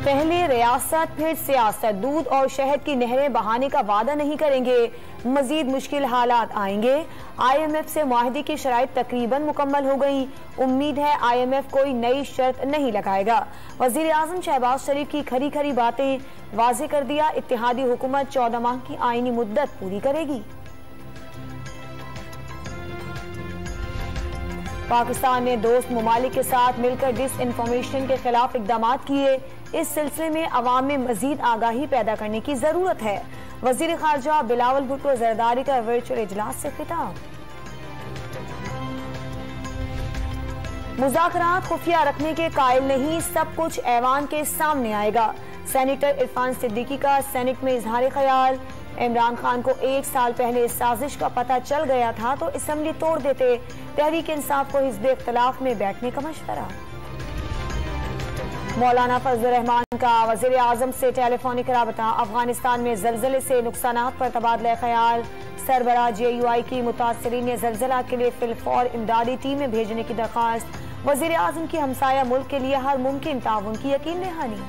पहले रियासत फिर सियासत, दूध और शहद की नहरें बहाने का वादा नहीं करेंगे, मजीद मुश्किल हालात आएंगे। IMF से मुआहदे की शराइत तकरीबन मुकम्मल हो गई, उम्मीद है IMF कोई नई शर्त नहीं लगाएगा। वजीर आजम शहबाज शरीफ की खरी खरी बातें वाजे कर दिया, इत्तेहादी हुकूमत 14 माह की आईनी मुद्दत पूरी करेगी। पाकिस्तान ने दोस्त ममालिक के साथ मिलकर डिस इन्फॉर्मेशन के खिलाफ इकदाम किए, इस सिलसिले में अवाम में मजीद आगाही पैदा करने की जरूरत है। वजीर खारजा बिलावल भुट्टो जरदारी का वर्चुअल इजलास से खिताब। मुज़ाकरात खुफिया रखने के कायल नहीं, सब कुछ ऐवान के सामने आएगा। सेनेटर इरफान सिद्दीकी का सेनेट में इजहार ख्याल। इमरान खान को 1 साल पहले इस साजिश का पता चल गया था तो असम्बली तोड़ देते, तहरीक इंसाफ को हिज़्ब इख्तिलाफ में बैठने का मशवरा। मौलाना फजल रहमान का वजीर आजम से टेलीफोनिक राबता। अफगानिस्तान में जलजले से नुकसानात पर तबादला ख्याल। सरबराह JUI की मुतासरीन ने जलजला के लिए फिलफौर इमदादी टीमें भेजने की दरख्वास्त। वजीर आजम की हमसाया मुल्क के लिए हर मुमकिन ताउन की यकीन दहानी।